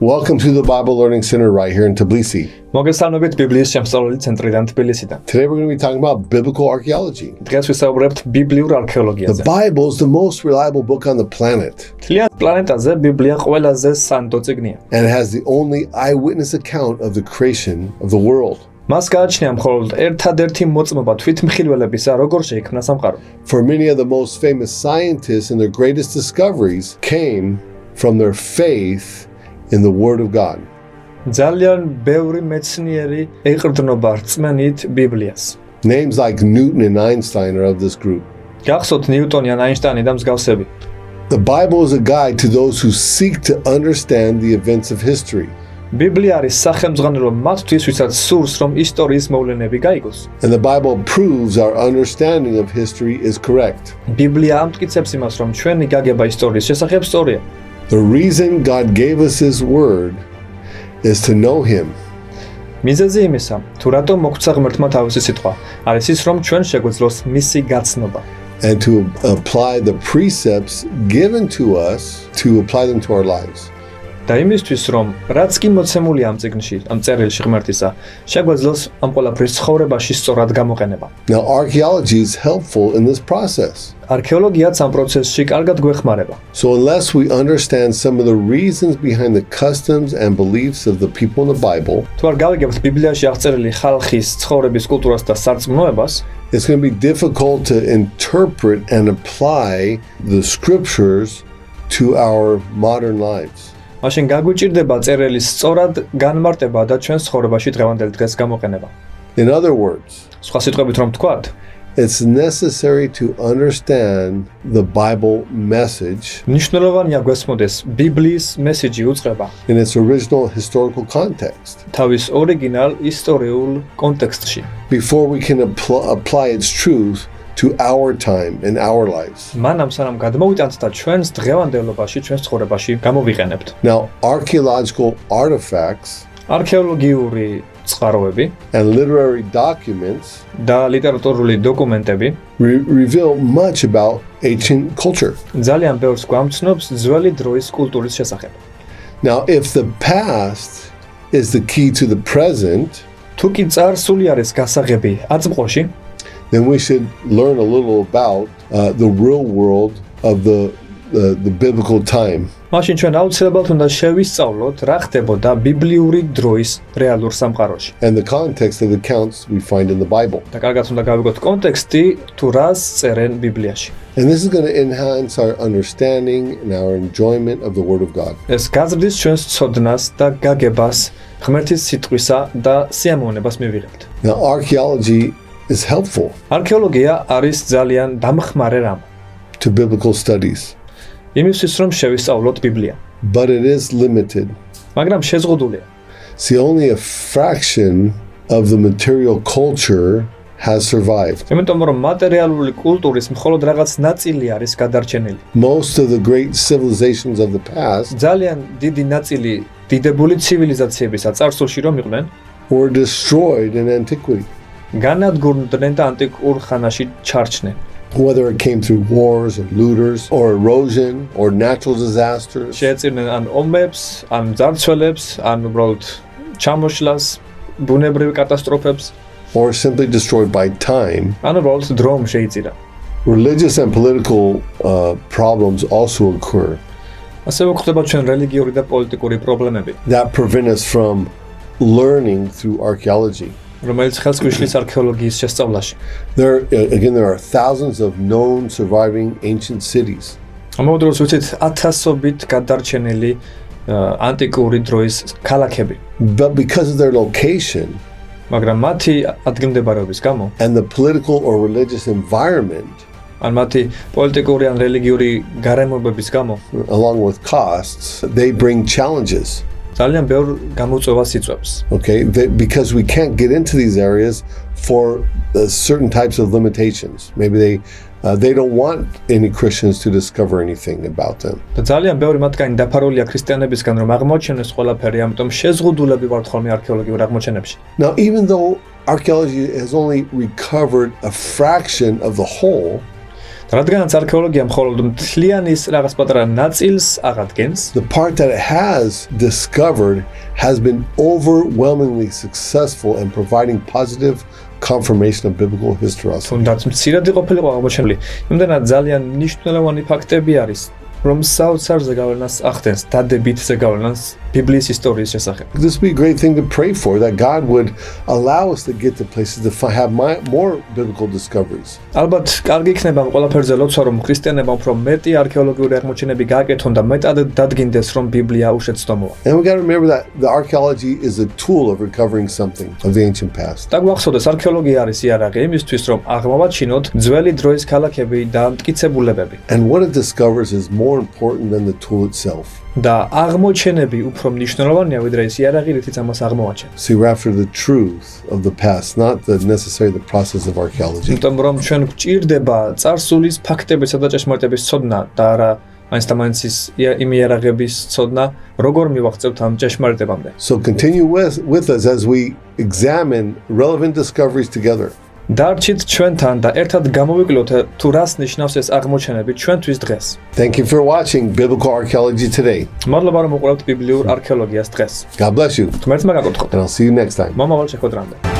Welcome to the Bible Learning Center right here in Tbilisi. მოგესალმებით ბიბლიის შემსწავლელი ცენტრიდან თბილისიდან. Today we're going to be talking about biblical archaeology. დღეს ვისაუბრებთ ბიბლიურ არქეოლოგიაზე. The Bible is the most reliable book on the planet. მთლიან პლანეტაზე ბიბლია ყველაზე სანდო წიგნია. And it has the only eyewitness account of the creation of the world. მას გააჩნია მხოლოდ ერთადერთი მოწმობა თვითმხილველებისა, როგორ შეიქმნა სამყარო. For many of the most famous scientists and their greatest discoveries came from their faith in the Word of God. ძალიან ბევრი მეცნიერი ეყრდნობა რწმენით ბიბლიას. Names like Newton and Einstein are of this group. გახსოვთ ნიუტონი ან აინშტაინი და მსგავსები. The Bible is a guide to those who seek to understand the events of history. ბიბლია არის სახელმძღვანელო მათთვის, ვისაც სურს, რომ ისტორიის მოვლენები გაიგოს. And the Bible proves our understanding of history is correct. ბიბლია ამტკიცებს იმას, რომ ჩვენი გაგება ისტორიის შესახებ სწორია. The reason God gave us His Word is to know Him. მიზეზი იმისა, თუ რატომ მოგვცა ღმერთმა თავისი სიტყვა, არის ის, რომ ჩვენ შეგვეძლოს მისი გაცნობა. And to apply the precepts given to us, to apply them to our lives. და იმისთვის, რომ რაც კი მოცემულია ამ წიგნში, ამ წერილში ღმერთისა, შეგვეძლოს ამ ყველაფრის ცხოვრებაში სწორად გამოყენება. Now, archaeology is helpful in this process. არქეოლოგიაც ამ პროცესში კარგად გვეხმარება. So unless we understand some of the reasons behind the customs and beliefs of the people in the Bible, თუ არ გავიგებთ ბიბლიაში აღწერილი ხალხის ცხოვრების კულტურას და სარწმუნოებას, it's going to be difficult to interpret and apply the scriptures to our modern lives. მაშინ გაგვიჭირდება წერილის სწორად განმარტება და ჩვენს ცხოვრებაში დღევანდელ დღეს გამოყენება. In other words, სხვა სიტყვებით რომ ვთქვათ, it's necessary to understand the Bible message მნიშვნელოვანია გვესმოდეს ბიბლიის მესიჯი უწყება in its original historical context თავის ორიგინალ ისტორიულ კონტექსტში. before we can apply its truth to our time and our lives. მანამ სანამ გადმოვიტანთ და ჩვენს დღევანდელობაში, ჩვენს ცხოვრებაში გამოვიყენებთ. Now, archaeological artifacts არქეოლოგიური წყაროები and literary documents და ლიტერატურული დოკუმენტები reveal much about ancient culture. ძალიან ბევრს გვამცნობს ძველი დროის კულტურის შესახებ. Now, if the past is the key to the present, თუ კი წარსული არის გასაღები აწმყოში, then we should learn a little about the real world of the biblical time. მაშინ ჩვენ აუცილებლად უნდა შევისწავლოთ რა ხდებოდა ბიბლიური დროის რეალურ სამყაროში. And the context of the accounts we find in the Bible. და კარგად უნდა გავიგოთ კონტექსტი, თუ რას წერენ ბიბლიაში. And this is going to enhance our understanding and our enjoyment of the Word of God. ეს გაზრდის ჩვენს ცოდნას და გაგებას ღმერთის სიტყვისა და სიამოვნებას მივიღებთ. Now, archaeology is helpful არქეოლოგია არის ძალიან დამხმარე რამ to biblical studies, იმისთვის, რომ შევისწავლოთ ბიბლია. but it is limited. მაგრამ შეზღუდულია. See, only a fraction of the material culture has survived. იმიტომ რომ მატერიალური კულტურის მხოლოდ რაღაც ნაწილი არის გადარჩენილი. Most of the great civilizations of the past ძალიან დიდი ნაწილი დიდებული ცივილიზაციებისა წარსულში რომ იყვნენ, were destroyed in antiquity, განადგურდნენ და ანტიკურ ხანაში ჩარჩნენ. whether it came through wars or looters or erosion or natural disasters. შეეწირნენ ან ომებს, ან ძარცველებს, ან უბრალოდ ჩამოშლას, ბუნებრივ კატასტროფებს, Or simply destroyed by time. ან უბრალოდ დრომ შეიწირა. Religious and political problems also occur ასევე გვხდება ჩვენ რელიგიური და პოლიტიკური პრობლემები, that prevent us from learning through archaeology. რომელიც ხელს გვიშლის არქეოლოგიის შესწავლაში. There are thousands of known surviving ancient cities. ამავდროულად ვიცით ათასობით გადარჩენილი ანტიკური დროის ქალაქები, But because of their location მაგრამ მათი ადგილმდებარეობის გამო, and the political or religious environment, ან მათი პოლიტიკური ან რელიგიური გარემოებების გამო, along with costs, they bring challenges. ძალიან ბევრ გამოწვევას იწვევს. Okay, because we can't get into these areas for certain types of limitations. Maybe they don't want any Christians to discover anything about them. და ძალიან ბევრი მათგანი დაფარულია ქრისტიანებისგან, რომ აღმოჩენეს ყველაფერი, ამიტომ შეზღუდულები ვართ ხოლმე არქეოლოგიურ აღმოჩენებში. Now, even though archaeology has only recovered a fraction of the whole, რადგანაც არქეოლოგია მხოლოდ მთლიანის რაღაც პატარა ნაწილს აღადგენს, the part that it has discovered has been overwhelmingly successful in providing positive confirmation of biblical historicity. თუნდაც მცირედი ყოფილიყო აღმოჩენილი, იმდენად ძალიან მნიშვნელოვანი ფაქტები არის, რომ საოცარ ზეგავლენას ახდენს, დადებით ზეგავლენას ბიბლიის ისტორიის შესახებ. This would be a great thing to pray for, that God would allow us to get to places to have more biblical discoveries. ალბათ კარგი იქნება ყველაფერზე ლოცვა, რომ ქრისტიანებმა უფრო მეტი არქეოლოგიური აღმოჩენები გააკეთონ და მეტად დადგინდეს, რომ ბიბლია უშეცდომოა. And we got to remember that the archaeology is a tool of recovering something of the ancient past. და გვახსოვდეს, არქეოლოგია არის იარაღი იმისთვის, რომ აღმოვაჩინოთ ძველი დროის ქალაქები და მტკიცებულებები. And what it discovers is more important than the tool itself. და აღმოჩენები უფრო მნიშვნელოვანია, ვიდრე ის იარაღი, რითიც ამას აღმოვაჩენ. See, we're after the truth of the past, not necessarily the process of archaeology. იმიტომ რომ ჩვენ გვჭირდება წარსულის ფაქტებისა და ჭეშმარიტების ცოდნა და არა აინსტამანცის იმ იარაღების ცოდნა, როგორ მივაღწევთ ამ ჭეშმარიტებამდე. So continue with us as we examine relevant discoveries together. დარჩით ჩვენთან და ერთად გამოვიკლოთ თუ რას ნიშნავს ეს აღმოჩენები ჩვენთვის დღეს. Thank you for watching Biblical Archaeology today. მადლობა რომ უყურებთ ბიბლიურ არქეოლოგიას დღეს. God bless you. ღმერთმა გაკურთხოთ. And I'll see you next time. მომავალ შეხვედრამდე.